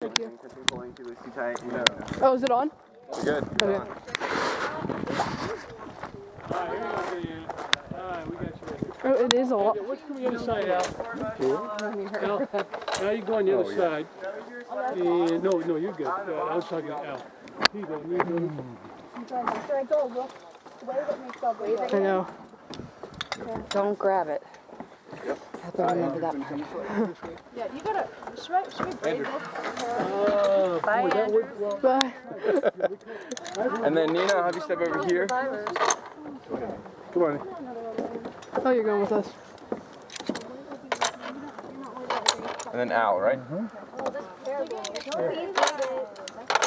Thank you. Oh, is it on? Good. Okay. Alright, here you go, Diana. Alright, we got you right here. Oh, it is on. What's from the other side, Al? Now you go on the other side. And, no, you're good. I was talking to Al. Here you go, knee down. I know. Don't grab it. Yep. I have to remember that part. Yeah, you gotta. Should we break this? Bye, Andrew. Bye. And then Nina, I'll have you step over here. Come on. Oh, you're going with us. And then Al, right?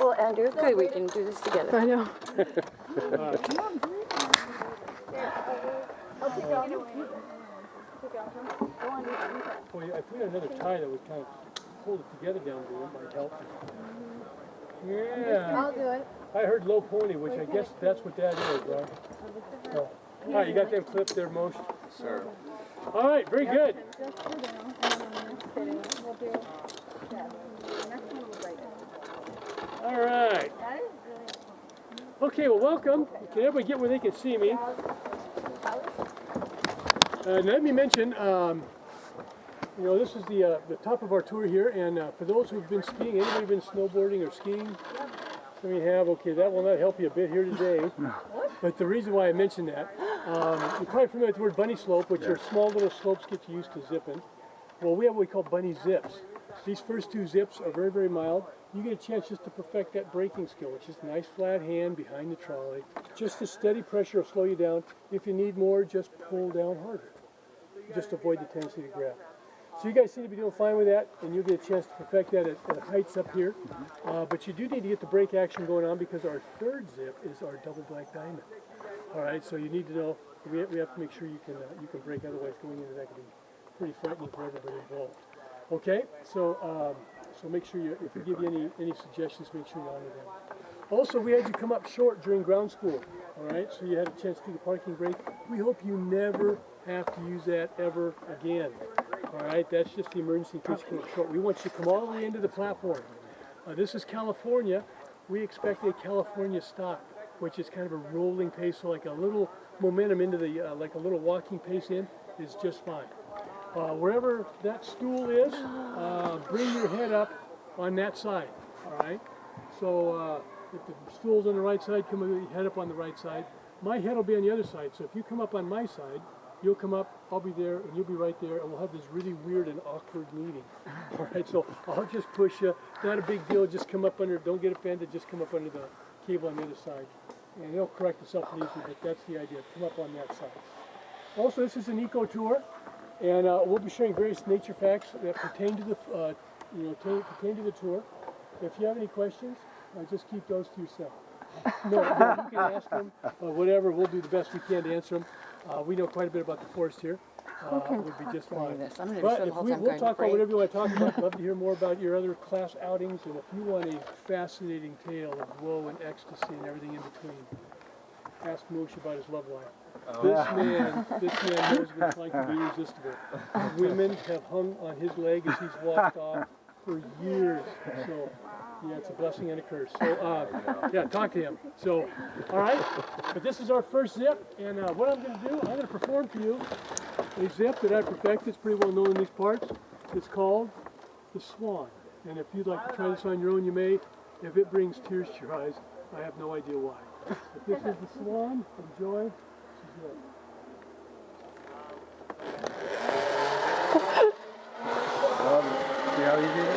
Well, Andrew, good. We can do this together. I know. Boy, I put another tie that would kind of hold it together down there. It might help. Yeah. I'll do it. I heard low pony, which I guess that's what that is, right? Oh. All right, you got them clipped there, Mosh? Sir. All right, very good. All right. Okay, well, welcome. Can everybody get where they can see me? Let me mention, you know, this is the top of our tour here, and for those who've been skiing, anybody been snowboarding or skiing? Some of you have. Okay, that will not help you a bit here today. But the reason why I mentioned that, you're probably familiar with the word bunny slope, which are small little slopes get you used to zipping. Well, we have what we call bunny zips. These first two zips are very, very mild. You get a chance just to perfect that braking skill, which is a nice flat hand behind the trolley. Just a steady pressure will slow you down. If you need more, just pull down harder. Just avoid the tendency to grab. So you guys seem to be doing fine with that, and you'll get a chance to perfect that at heights up here. But you do need to get the brake action going on because our third zip is our double black diamond. All right, so you need to know, we have to make sure you can brake, otherwise going into that could be pretty frightening for everybody involved. Okay, so make sure if we give you any suggestions, make sure you honor them. Also, we had you come up short during ground school. All right, so you had a chance to do the parking brake. We hope you never have to use that ever again. All right, that's just the emergency in case you come up short. We want you to come all the way into the platform. This is California. We expect a California stop, which is kind of a rolling pace, so like a little momentum into the, like a little walking pace in is just fine. Wherever that stool is, bring your head up on that side, all right? So if the stool's on the right side, come with your head up on the right side. My head will be on the other side, so if you come up on my side, you'll come up, I'll be there, and you'll be right there, and we'll have this really weird and awkward meeting. All right, so I'll just push you. Not a big deal, just come up under, don't get offended, just come up under the cable on the other side. And it'll correct itself easily, but that's the idea, come up on that side. Also, this is an eco tour, and we'll be sharing various nature facts that pertain to the, pertain to the tour. If you have any questions, just keep those to yourself. No, you can ask them, whatever, we'll do the best we can to answer them. We know quite a bit about the forest here. Would be just fine. But if we'll talk about whatever you want to talk about. I'd love to hear more about your other class outings, and if you want a fascinating tale of woe and ecstasy and everything in between, ask Moosh about his love life. This man knows what it's like to be irresistible. Women have hung on his leg as he's walked off for years. So, yeah, it's a blessing and a curse. So, yeah, talk to him. So, all right. But this is our first zip, and what I'm going to do, I'm going to perform for you a zip that I perfected. It's pretty well known in these parts. It's called the Swan. And if you'd like to try this on your own, you may. If it brings tears to your eyes, I have no idea why. But this is the Swan. Enjoy. This is it. See how easy it is?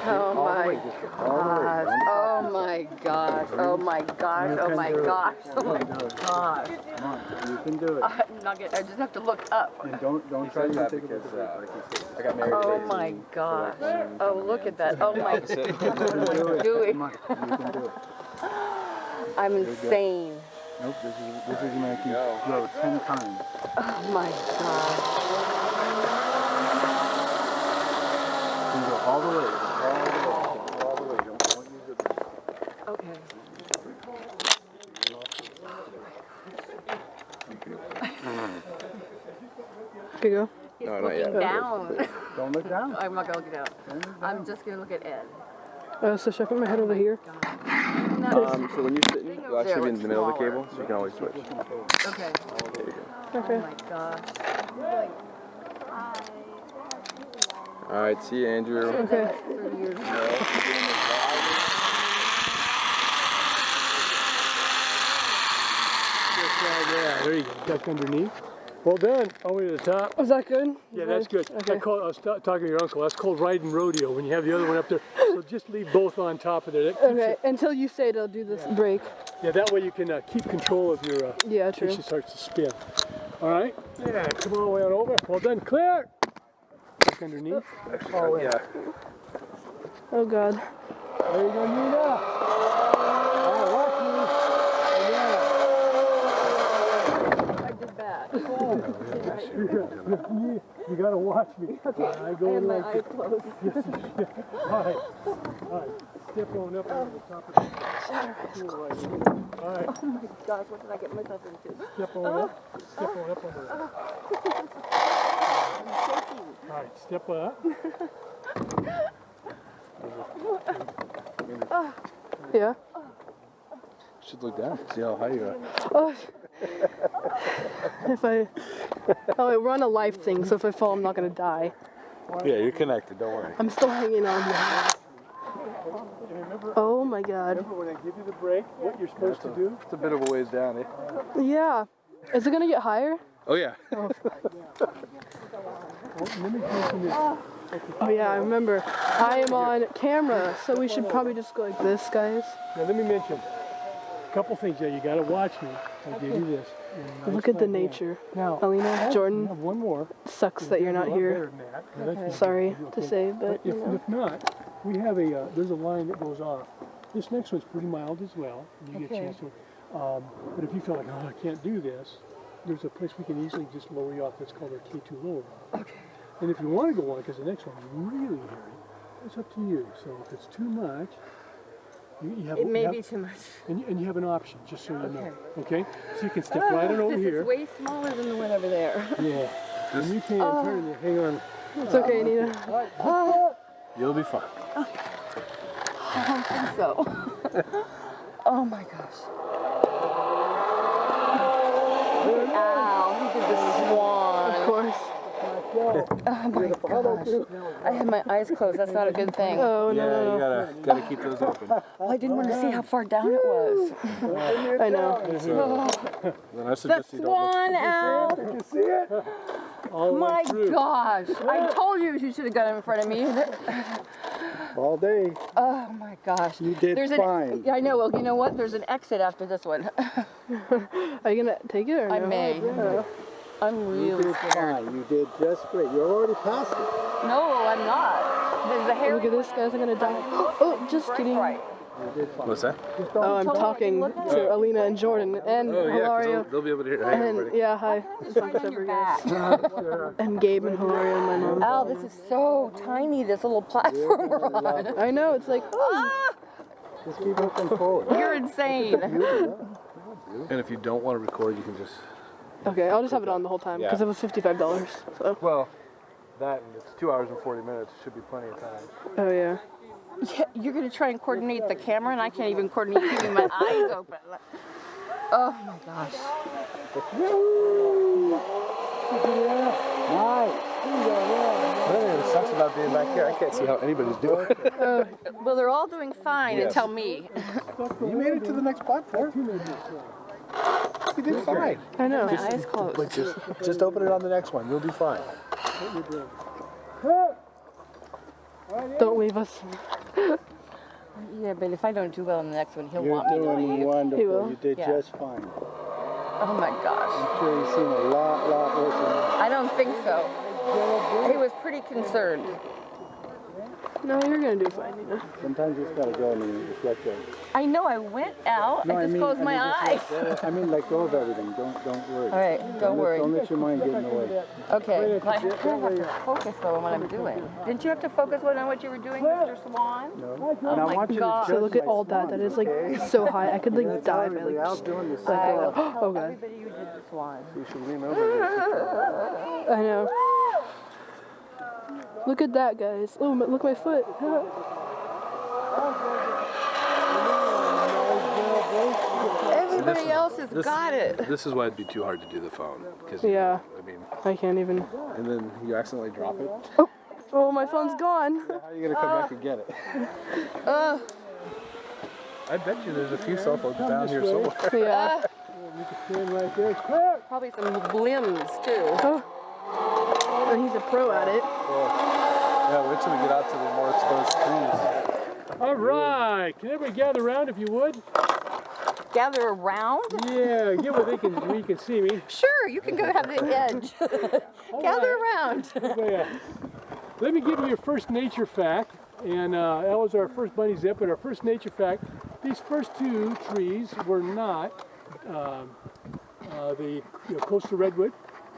Oh my gosh, oh my gosh, oh my gosh, oh my gosh, oh my gosh. Come on, you can do it. I just have to look up. And don't try to take it because like you said. I got married. Oh my gosh. Oh, look at that. Oh my gosh. What am I doing? Come on, you can do it. I'm insane. Nope, this is gonna make you grow 10 times. Oh my gosh. You can go all the way. All the way. Don't use it. Okay. Here you go. He's No, not looking yet. down. Don't look down. I'm not gonna look down. I'm just gonna look at Ed. So should I put my head over here? So when you're sitting, you'll actually be in the middle of the cable, so you can always switch. Okay. There you go. Okay. Oh my gosh. All right, see you, Andrew. Okay. 30 years ago. Yeah, there you go. Duck underneath. Well done. All the way to the top. Was that good? Yeah, that's good. Okay. I was talking to your uncle. That's called riding rodeo when you have the other one up there. So just leave both on top of there. That keeps Okay, it- until you say it'll do this break. yeah, that way you can keep control of your. Yeah, In true. case she starts to spin. All right. Yeah. Come all the way on over. Well done. Clear. Duck underneath. Oh yeah. Oh God. There you go, Nina. All right, watch me. I did bad. You gotta watch me. Okay. I go in like this. closed. All right. All right. Step on up over the top of the stool right here. All right. Oh my gosh, what did I get myself into? Step on up. Step on up over there. All right. Step up. Yeah. Should look down. See how high you are. Oh. Oh, we're on a live thing, so if I fall, I'm not gonna die. Yeah, you're connected. Don't worry. I'm still hanging on. Oh my God. Remember when I give you the break, what you're supposed to do? It's a bit of a ways down, eh? Yeah. Is it gonna get higher? Oh yeah. Oh, let me mention this. Oh yeah, I remember. I am on camera, so we should probably just go like this, guys. Now let me mention a couple things there. You gotta watch me. I give you this. Look at the nature. Now, Alina, we Jordan, have one more. sucks that you're not here. Sorry to say, but you know. If not, we have there's a line that goes off. This next one's pretty mild as well. You get a chance to. But if you feel like, oh, I can't do this, there's a place we can easily just lower you off. That's called our K2 lower. Okay. And if you want to go on, because the next one's really hairy, it's up to you. So if it's too much, you have It may be too much. and you have an option, just so you know. Okay? So you can step right on over This here. is way smaller than the one over there. Yeah. And you can turn and hang on. It's okay, Nina. You'll be fine. I don't think so. Oh my gosh. Ow, he did the swan. Of course. Oh my gosh. I had my eyes closed. That's not a good thing. Oh Yeah, no, you no. gotta keep those open. Oh, I didn't want to see how far down it was. I know. Then I The suggest you don't look. swan, Al. You can see it? All the way My through. gosh. I told you should have got him in front of me. All day. Oh my gosh. You did fine. Yeah, I know. Well, you know what? There's an exit after this one. Are you gonna take it or no? I may. I'm really scared. You did just great. You're already past it. No, I'm not. There's a hair. Look at this, guys. I'm gonna die. Oh, just kidding. Right. What's that? Oh, I'm talking to Alina and Jordan and Oh yeah, Hilario. they'll be able to hear. Hi, And everybody. yeah, hi. It's right on your back. And Gabe and Hilario and my mom. Al, this is so tiny, this little platform we're on. I know, it's like, Ah, Just keep looking forward. you're insane. And if you don't want to record, you can just. okay, I'll just have it on the whole time because it was $55. So. Well, that and it's 2 hours and 40 minutes. Should be plenty of time. Oh yeah. Yeah, you're going to try and coordinate the camera, and I can't even coordinate keeping my eyes open. Oh my gosh. One thing that sucks about being back here, I can't see how anybody's doing. Well, they're all doing fine until me. You made it to the next platform. You did fine. I know. My eyes closed. But just open it on the next one. You'll be fine. Don't leave us. Yeah, but if I don't do well in the next one, he'll You're want me to doing leave. wonderful. He will. You did Yeah. just fine. Oh my gosh. I'm sure you've seen a lot worse than that. I don't think so. He was pretty concerned. No, you're gonna do fine, Nina. Sometimes you just gotta go and just let go. I know I went out. I just closed my eyes. I mean, let go of everything. Don't worry. All right, don't worry. Don't let your mind get in the way. Okay, but I have to focus though on what I'm doing. Didn't you have to focus on what you were doing, Mr. Swan? No. Oh and I my want you God. to So look at all that. That is like so high. I could like die by everybody like else just, doing the like same. oh god. Everybody you did the Swan. You should lean over this. I know. Look at that, guys. Oh, look at my foot. Everybody else has got it. This is why it'd be too hard to do the phone. Cause Yeah. I mean, I can't even. and then you accidentally drop it. Oh, my phone's gone. How are you gonna come back and get it? I bet you there's a few cell phones down here somewhere. Yeah. You can stand right there. It's clear. Probably some limbs too. Oh, he's a pro at it. Yeah, wait till we get out to the more exposed trees. All right. Can everybody gather around if you would? Gather around? Yeah, get where you can see me. Sure, you can go have the edge. Gather around. Let me give you your first nature fact. And that was our first bunny zip. But our first nature fact, these first two trees were not the coastal redwood.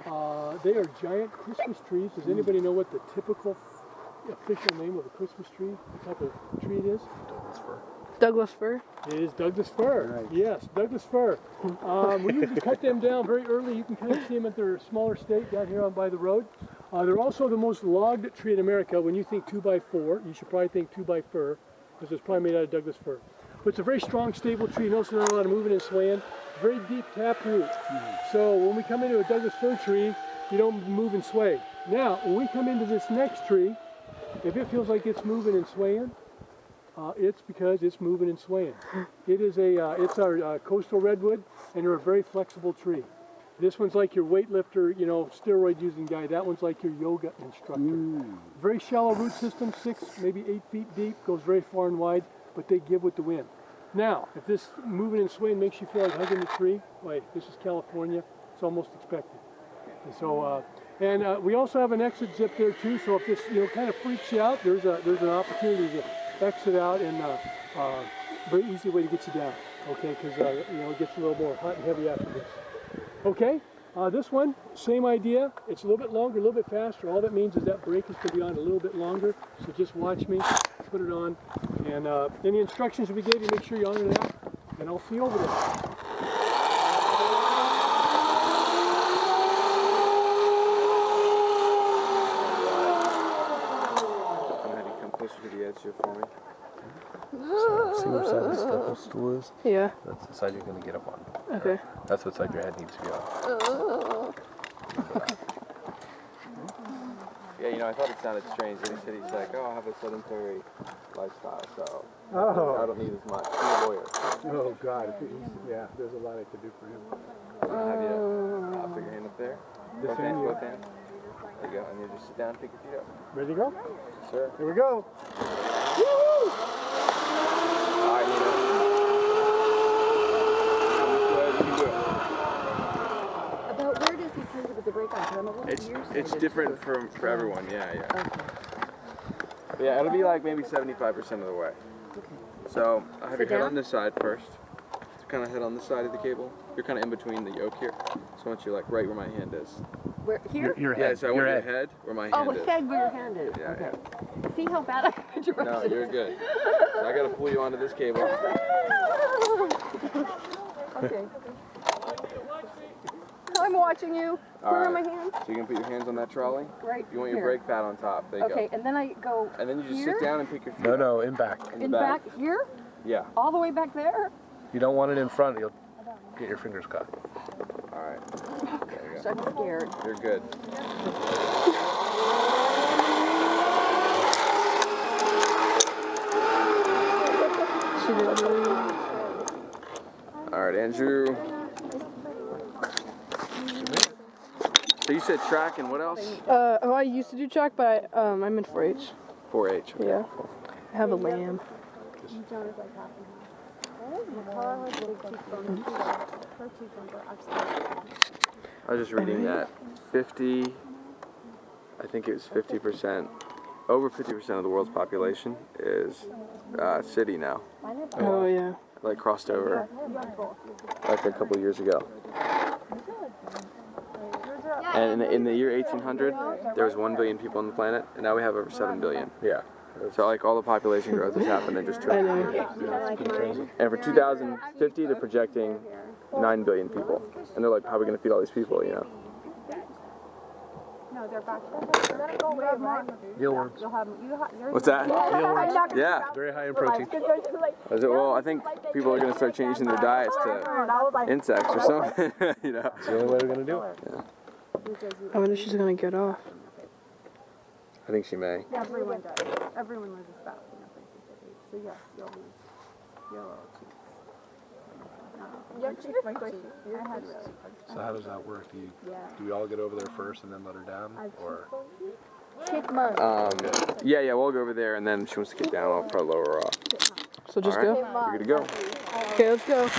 They are giant Christmas trees. Does anybody know what the typical official name of a Christmas tree, what type of tree it is? Douglas fir. It is Douglas fir. Right. Yes, Douglas fir. We usually cut them down very early. You can kind of see them at their smaller state down here on by the road. They're also the most logged tree in America. When you think 2x4, you should probably think 2x fir, because it's probably made out of Douglas fir. But it's a very strong, stable tree. Notice there's not a lot of moving and swaying. Very deep taproot. So when we come into a Douglas fir tree, you don't move and sway. Now, when we come into this next tree, if it feels like it's moving and swaying, it's because it's moving and swaying. It is it's our coastal redwood, and they're a very flexible tree. This one's like your weightlifter, steroid using guy. That one's like your yoga instructor. Very shallow root system, 6, maybe 8 feet deep, goes very far and wide, but they give with the wind. Now, if this moving and swaying makes you feel like hugging the tree, wait, this is California, it's almost expected. And so, we also have an exit zip there too, so if this kind of freaks you out, there's an opportunity to exit out, and very easy way to get you down, okay, because it gets a little more hot and heavy after this. Okay, this one, same idea. It's a little bit longer, a little bit faster. All that means is that brake is going to be on a little bit longer, so just watch me, put it on, and any instructions we gave you, make sure you honor that, and I'll see you over there. Closer to the edge here for me. See which side the step stool is? Yeah. That's the side you're going to get up on. Okay. That's what side your head needs to be on. Yeah, I thought it sounded strange when he said he's like, oh, I have a sedentary lifestyle, so I don't need as much. He's a lawyer. Oh God, yeah, there's a lot I could do for him. Have you put your hand up there? Both hands, both hands. There you go, and you just sit down and pick your feet up. Ready to go? Sure. Here we go. All right, Nina. You can do it. About where does he turn with the brake on? I'm a little It's different for everyone, yeah. Okay. Yeah, it'll be like maybe 75% of the way. Okay. So I have your head down? on this side first. So kind of head on this side of the cable. You're kind of in between the yoke here. So I want you like right where my hand is. Where, here? Your Yeah, head. so I want your head where my hand is. Oh, head where your hand is. Yeah, okay. See how bad I am directions? No, you're good. So I gotta pull you onto this cable. Okay. I'm watching you. Where are my hands? So you can put your hands on that trolley. Right You want here. your brake pad on top. There you go. Okay, and then I go And then you just here? sit down and pick your feet No, up. no, in back. In In the back here? Yeah. All the way back there? You don't want it in front, you'll get your fingers cut. All right. There you So go. I'm scared. You're good. All right, Andrew. So you said track and what else? I used to do track, but I'm in 4-H. 4-H. Okay. Yeah. I have a lamb. I was just reading that 50, I think it was 50%, over 50% of the world's population is city now. Oh, yeah. Like crossed over like a couple years ago. And in the year 1800, there was 1 billion people on the planet, and now we have over 7 billion. Yeah. So like all the population growth has happened in just 2 I years. know. And for 2050, they're projecting 9 billion people. And they're like, how are we going to feed all these people, No, they're back here. They're gonna go away, right? Mealworms. You'll have What's that? Mealworms. Yeah. Very high in protein. Is it, well, I think people are going to start changing their diets to insects or something. You know. That's the only way we're gonna do it. I wonder if she's gonna get off. I think she may. Everyone does. Everyone loses fat when they're 50 age. So yes, you'll lose your little cheeks. I had really So how does that work? Do we all get over there first and then let her down, or? Yeah, we'll go over there, and then if she wants to get down, I'll probably lower her off. So just All right, go? we're good to go. Okay, let's go.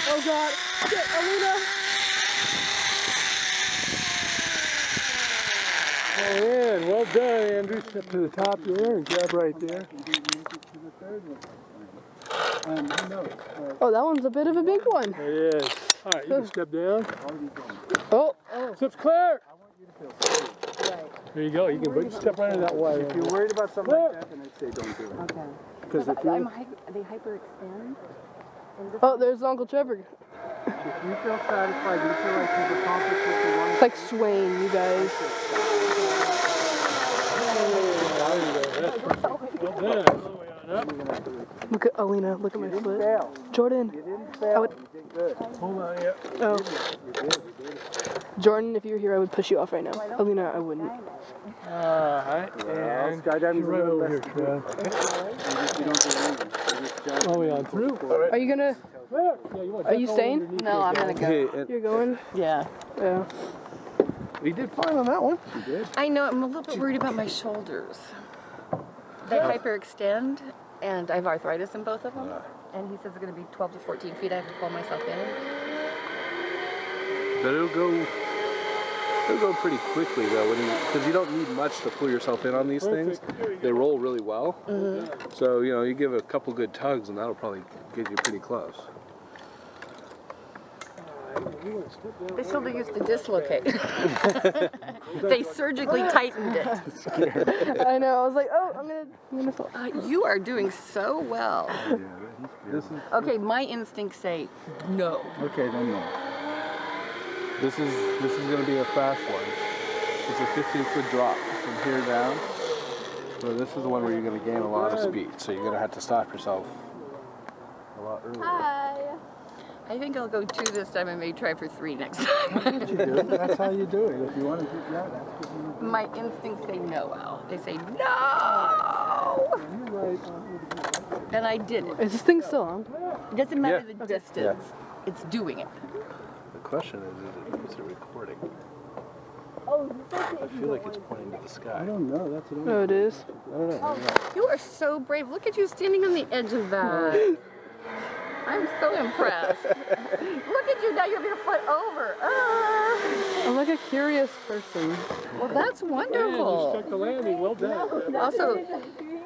Oh God! Shit, Alina! Oh man, well done, Andrew. Step to the top there and grab right there. Oh, that one's a bit of a big one. It is. All right, you can step down. Oh, Steps clear. There you go. You can step right in that wire. If you're worried about something like that, then I'd say don't do it. Okay. Because if They hyperextend. oh, there's Uncle Trevor. you feel satisfied, you feel like you've accomplished what you wanted. It's like swaying, you guys. Well done. Look at Alina. Look at my foot. Fail. Jordan. You didn't fail. You did good. Hold on, yeah. Oh, You did. Jordan, if you were here, I would push you off right now. Alina, I wouldn't. Alright, Well, and skydiving's a right little over here, less. Trev. You don't do anything. You just jump. All the way on through. Are you gonna? Are you staying? No, I'm gonna go. You're going? Yeah. Yeah. We did fine on that one. You did. I know, I'm a little bit worried about my shoulders. They hyperextend, and I have arthritis in both of them. And he says it's going to be 12 to 14 feet. I have to pull myself in. But it'll go pretty quickly though, because you don't need much to pull yourself in on these things. They roll really well. So you give a couple good tugs, and that'll probably get you pretty close. The shoulder used to dislocate. They surgically tightened it. I know. I was like, oh, I'm gonna fall. You are doing so well. This is Okay, my instincts say no. okay. Then no. This is going to be a fast one. It's a 15-foot drop from here down. So this is the one where you're going to gain a lot of speed. So you're going to have to stop yourself a lot earlier. Hi. I think I'll go 2 this time. I may try for 3 next time. That's how you do it. If you want to do that, that's what you My instincts say no, Al. They say no! And I did it. Is this thing still on? It doesn't matter Yeah. the distance. It's doing it. The question is it recording? I feel like it's pointing to the sky. I don't know. That's what Oh, it is. I don't know. You are so brave. Look at you standing on the edge of that. I'm so impressed. Look at you now. You're going to foot over. I'm like a curious person. Well, that's You wonderful. stuck the landing. Well done. Also,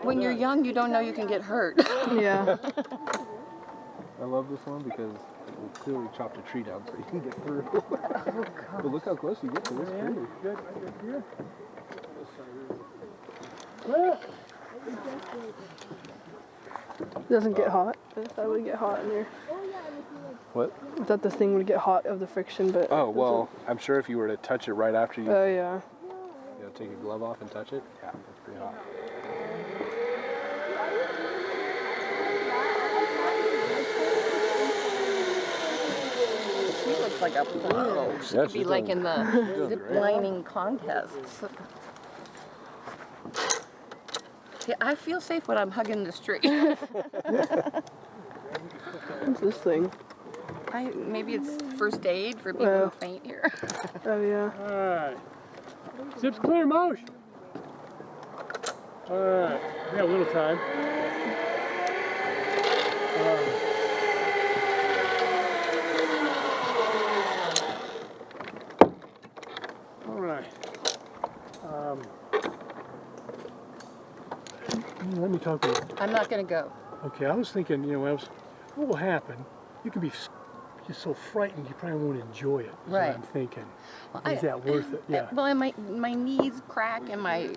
when you're young, you don't know you can get hurt. Yeah. I love this one because we clearly chopped a tree down so you can get through. But look how close you get to this tree. Good. Right here. It doesn't get hot. I thought it would get hot in here. What? I thought this thing would get hot of the friction, but. Oh, well, I'm sure if you were to touch it right after you, Oh, yeah. take your glove off and touch it, yeah, it's pretty hot. She looks like a pro. She could be she's like doing- in the zip lining contests. See, I feel safe when I'm hugging this tree. What's this thing? Maybe it's first aid for people who faint here. Oh, yeah. Alright. Zips clear, motion. Alright. We have a little time. Alright. Let me talk to you. I'm not going to go. Okay, I was thinking, what will happen? You can be just so frightened you probably won't enjoy it. Is Right. what I'm thinking. Well, Is that worth it? Yeah. Well, and my knees crack and my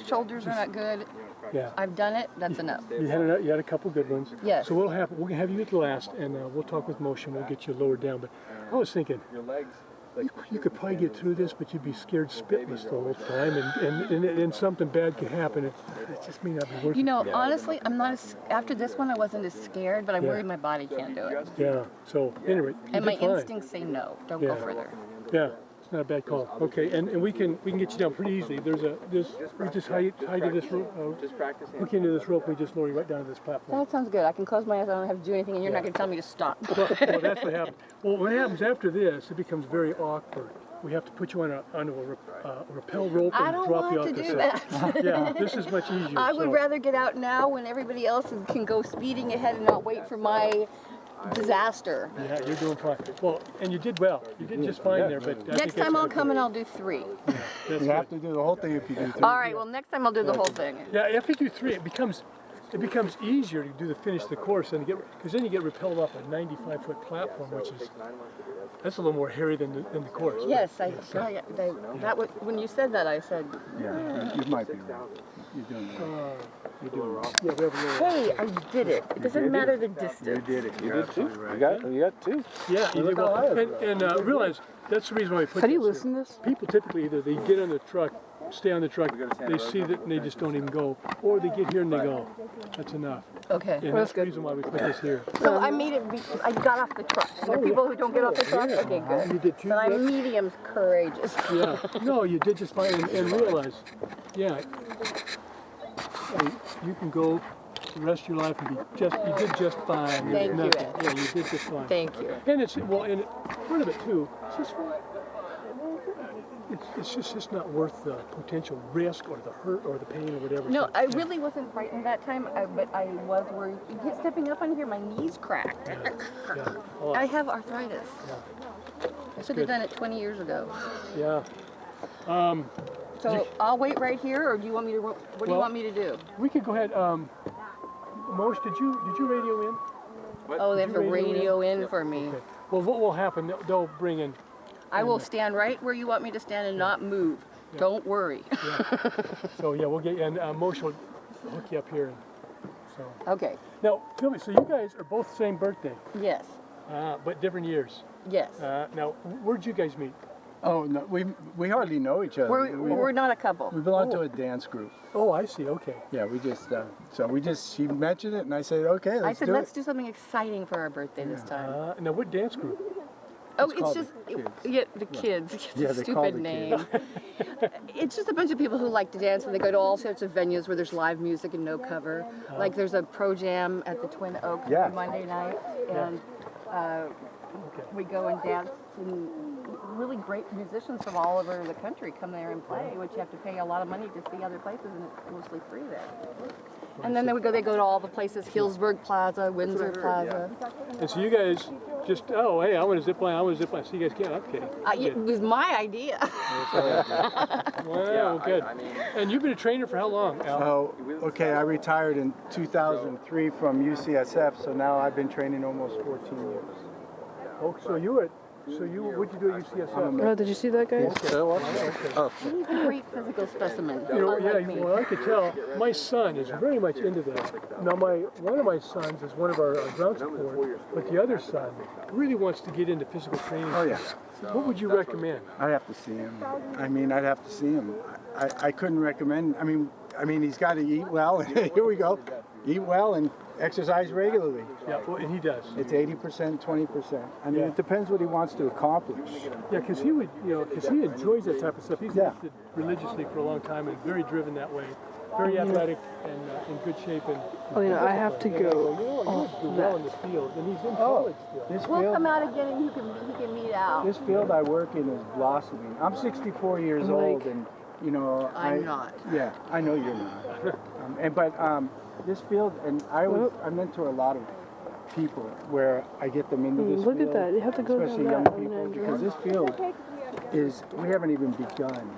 shoulders are not good. Yeah. I've done it. That's enough. You had a couple good ones. Yes. So what'll happen? We're gonna have you at the last, and we'll talk with motion. We'll get you lowered down. But I was thinking, Your legs. you could probably get through this, but you'd be scared spitless the whole time, and something bad could happen. It just may not be worth it. You know, honestly, I'm not after this one, I wasn't as scared, but I'm worried my body can't do it. Yeah. So anyway, you And my did fine. instincts say no. Don't go further. Yeah. It's not a bad call. Okay, and we can get you down pretty easily. We just tie to this rope, hook into this rope. We just lower you right down to this platform. That sounds good. I can close my eyes. I don't have to do anything, and you're not going to tell me to stop. Well, that's what happens. Well, what happens after this? It becomes very awkward. We have to put you on a rappel rope I and don't drop you want off to the do side. that. Yeah, this is much easier. I would so. rather get out now when everybody else can go speeding ahead and not wait for my disaster. Yeah, you're doing fine. Well, and you did well. You did just fine there. But I Next think time I'll come and I'll do 3. That's You have good. to do the whole thing if you do 3. All right. Well, next time I'll do the whole thing. Yeah, if you do 3, it becomes easier to do finish the course and because then you get rappelled off a 95-foot platform, which is that's a little more hairy than the course. Yes, that was, when you said that, I said, Yeah, you might be wrong. You're doing wrong. You're doing wrong. Yeah, we have a little. hey, I did it. It doesn't matter the distance. You did it. You did too. You got 2. Yeah, you did well. And realize that's the reason why we put How do you this listen to this? People typically either they get on the truck, stay on the truck, they see that and they just don't even go, or they get here and they go. That's enough. Okay. And that's the reason why we put this here. So I made it. I got off the truck. And the people who don't get off the truck, okay, good. You did too. But I'm medium courageous. Yeah. No, you did just fine. And realize, yeah, you can go the rest of your life and you did just fine. There's Thank you, nothing. Ed. Yeah, you did just fine. Thank you. And it's and part of it too. It's just not worth the potential risk or the hurt or the pain or whatever. No, So, I really wasn't frightened that time, but I was worried. Stepping up on here, my knees cracked. yeah. Oh, I have arthritis. I should have done it 20 years ago. yeah. So I'll wait right here, or do you want me to? What do you want me to do? We could go ahead. Moshe, did you radio in? Oh, they have to you radio radio in for me. Okay. Well, what will happen? They'll bring in. I will stand right where you want me to stand and not move. Don't worry. So yeah, we'll get you. And Moshe will hook you up here. So Okay. now, tell me. So you guys are both the same birthday, Yes. but different years. Yes. Now, where'd you guys meet? Oh, no, we hardly know each other. We're not a couple. We belong to a dance group. Oh, I see. Okay. Yeah, we just, she mentioned it and I said, okay, I let's said, do let's it. do something exciting for our birthday this time. Now, what dance group? Oh, it's called just, the Kids. yeah, the kids. It's Yeah, a they call stupid the name. It's just a bunch of people who like to dance, and they go to all sorts of venues where there's live music and no cover. Like there's a pro jam at the Twin Oaks Yeah. Monday night, and we go and dance. And really great musicians from all over the country come there and play, which you have to pay a lot of money to see other places, and it's mostly free there. And then they go to all the places, Hillsburg Plaza, Windsor Plaza. And so you guys just, oh, hey, I want to zip line. So you guys can't. Okay. It was my idea. Wow, good. And you've been a trainer for how long, Al? Oh, okay, I retired in 2003 from UCSF, so now I've been training almost 14 years. Oh, so what'd you do at UCSF? Oh, did you see that, guys? He's a great physical specimen. You know, unlike me. well, I could tell. My son is very much into this. Now, one of my sons is one of our ground support, but the other son really wants to get into physical training. Oh, yeah. What would you recommend? I'd have to see him. I'd have to see him. I couldn't recommend, I mean, he's got to eat well. Here we go. Eat well and exercise regularly. Yeah, well, and he does. It's 80%, 20%. I mean, it depends what he wants to accomplish. Yeah, because he would, because he enjoys that type of stuff. He's Yeah. lifted religiously for a long time and very driven that way. Very athletic and in good shape. And Oh, I have to you know, go. he'll do well in this field, and he's in college still. This We'll field, come out again and he can meet out. this field I work in is blossoming. I'm 64 years old, and I'm not. Yeah, I know you're not. But this field, and I mentor a lot of people where I get them into this Look field. at that. You have to go especially down young that. people, because this field we haven't even begun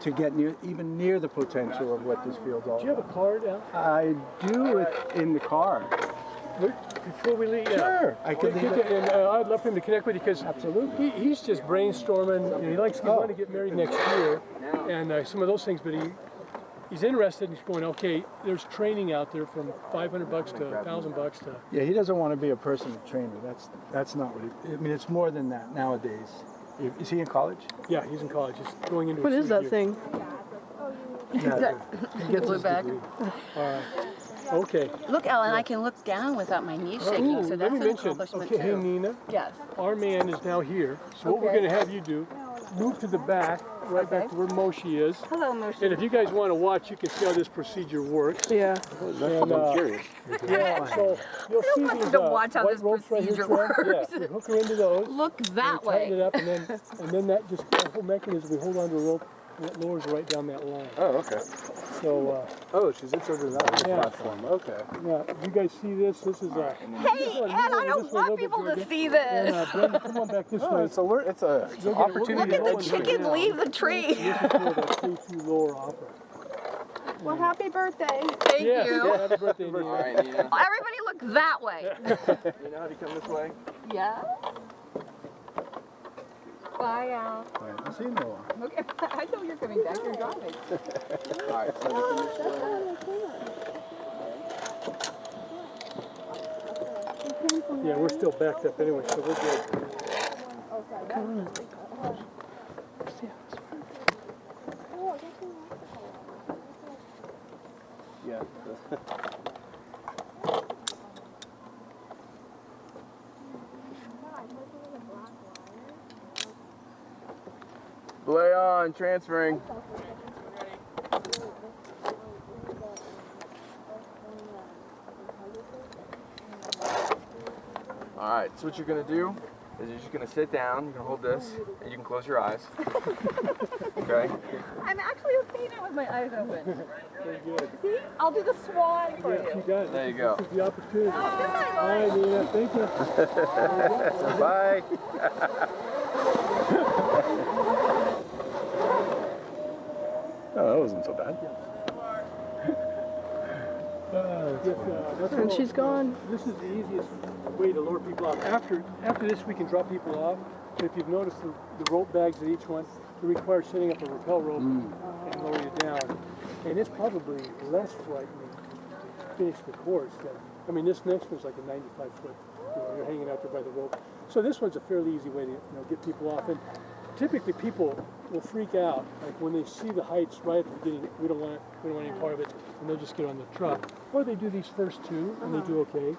to get even near the potential of what this field's all Do you have about. a card, Al? I do it in the car. Before we leave, Sure, I could leave it. And I'd love for him to connect with you because Absolutely. he's just brainstorming. He likes to want to get married next year, and some of those things. But he's interested in going. Okay, there's training out there from $500 to $1,000 to. Yeah, he doesn't want to be a personal trainer. That's not what I mean, it's more than that nowadays. Is he in college? Yeah, he's in college. He's going into What his is third that year. thing? Yeah. He gets Blue his bag. degree. Okay. Look, Ellen, I can look down without my knees shaking, Ooh, so let that's me an mention, accomplishment okay, hey too. Nina, Yes. our man is now here. So what we're Okay. going to have you do, move to the back, right back to where Moshi is. Hello, Moshi. And if you guys want to watch, you can see how this procedure works. Yeah. And, I'm curious. yeah, so you'll see want you these to watch how white this ropes right here, procedure Trev. works. Yeah, you hook her into those. Look and that you tighten it way. up, and then that just the whole mechanism. We hold onto a rope, and it lowers right down that line. Oh, okay. So, Oh, she's inserted in that Yeah. platform. Okay. yeah, you guys see this? This is Hey, Ed, I don't want people to see And this. Brenda, come on back this Oh, way. it's an Look opportunity at to the educate. Chicken leave the tree. This is for the K2 lower opera. Well, happy birthday. Thank Yes, you. happy birthday, Nina. All right, Nina. Everybody look that way. Nina, have you come this way? Yes. Bye, Al. I haven't seen no one. Okay, I know you're coming back. You're driving. All right, so you can just Yeah, we're still backed up anyway, so we're good. Yeah. Belay on, transferring. All right, so what you're gonna do is you're just gonna sit down, you're gonna hold this, and you can close your eyes. Okay? I'm actually fainting with my eyes open. Very good. See? I'll do the swan for Yeah, you you. got it. There you go. This is the opportunity. Oh, this I All right, Nina, thank you. Bye. Oh, that wasn't so bad. Yes, that's And all. she's gone. This is the easiest way to lower people off. After this, we can drop people off. But if you've noticed the rope bags at each one, they require setting up a rappel rope and lower you down. And it's probably less frightening to finish the course than, I mean, this next one's like a 95-foot, you're hanging out there by the rope. So this one's a fairly easy way to get people off. And typically people will freak out, like when they see the heights right at the beginning, we don't want any part of it, and they'll just get on the truck. Or they do these first two, and they do okay.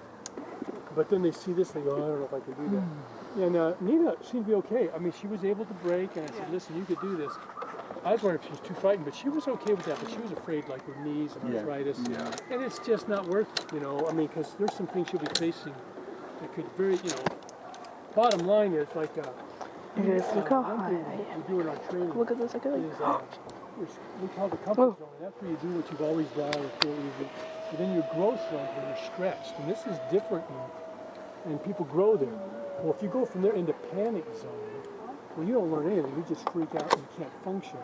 But then they see this, they go, I don't know if I can do that. And Nina seemed to be okay. I mean, she was able to brake, and I said, listen, you could do this. I was wondering if she was too frightened, but she was okay with that. But she was afraid, like with knees and arthritis. Yeah. And it's just not worth it, I mean, because there's some things she'll be facing that could very, bottom line is like, You guys look how one high thing I am. we do in our training Look at this. I could is we call the comfort zone. That's where you do what you've always done and feel easy. But then your growth zone where you're stretched. And this is different and people grow there. Well, if you go from there into panic zone, well, you don't learn anything. You just freak out and you can't function.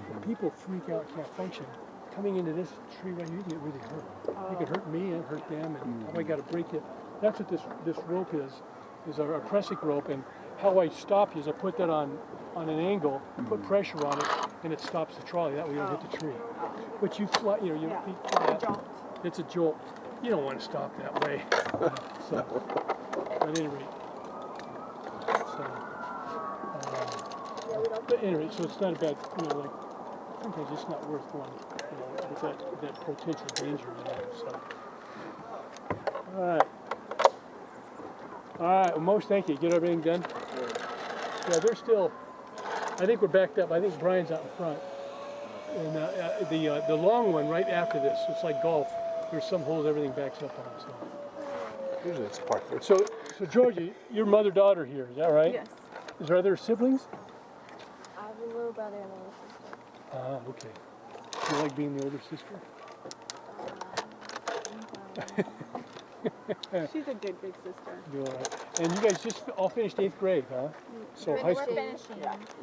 When people freak out and can't function, coming into this tree right here, you get really hurt. You can hurt me and hurt them, and I got to break it. That's what this rope is our pressing rope. And how I stop you is I put that on an angle, put pressure on it, and it stops the trolley. That way you don't hit the tree. But you fly, your feet flat. It's a jolt. You don't want to stop that way. So, at any rate. But anyway, so it's not a bad, like, sometimes it's not worth going, with that potential danger, so. All right, well, Moshe, thank you. Get everything done? Yeah, they're still, I think we're backed up. I think Brian's out in front. And the long one right after this, it's like golf. There's some holes everything backs up on, so. Usually it's part 3. So Georgie, your mother-daughter here, is that right? Yes. Is there other siblings? I have a little brother and a little sister. Ah, okay. Do you like being the older sister? She's a good big sister. You're all right. And you guys just all finished 8th grade, huh? So high school.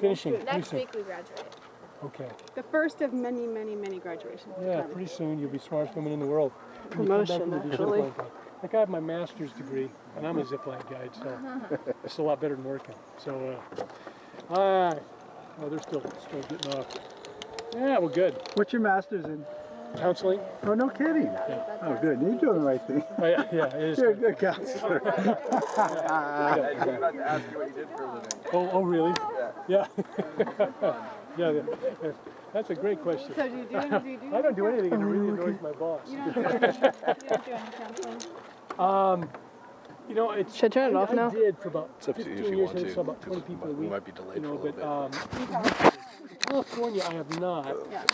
Finishing. Next Pretty soon. week we graduate. Okay. The first of many, many, many graduations. to Yeah, come. pretty soon you'll be smartest woman in the world. When you come back Promotion, from the actually. zipline club. Like I have my master's degree, and I'm a zipline guide, so it's a lot better than working. So, all right. Oh, they're still getting off. Yeah, well, good. What's your master's in? counseling. Oh, no kidding. Oh, good. You're doing the right thing. Yeah, it is. You're a good counselor. I was about to ask you what you did for a living. Oh, really? Yeah. Yeah. That's a great question. So do you do any, I don't do anything, and it really annoys my boss. you don't do any counseling? You know, it's. Should I turn it off now? I did for about It's up to you 15 if you years. want I to. saw about 20 people a We week. might be delayed You know, for a little but bit. California, I have not. Yeah.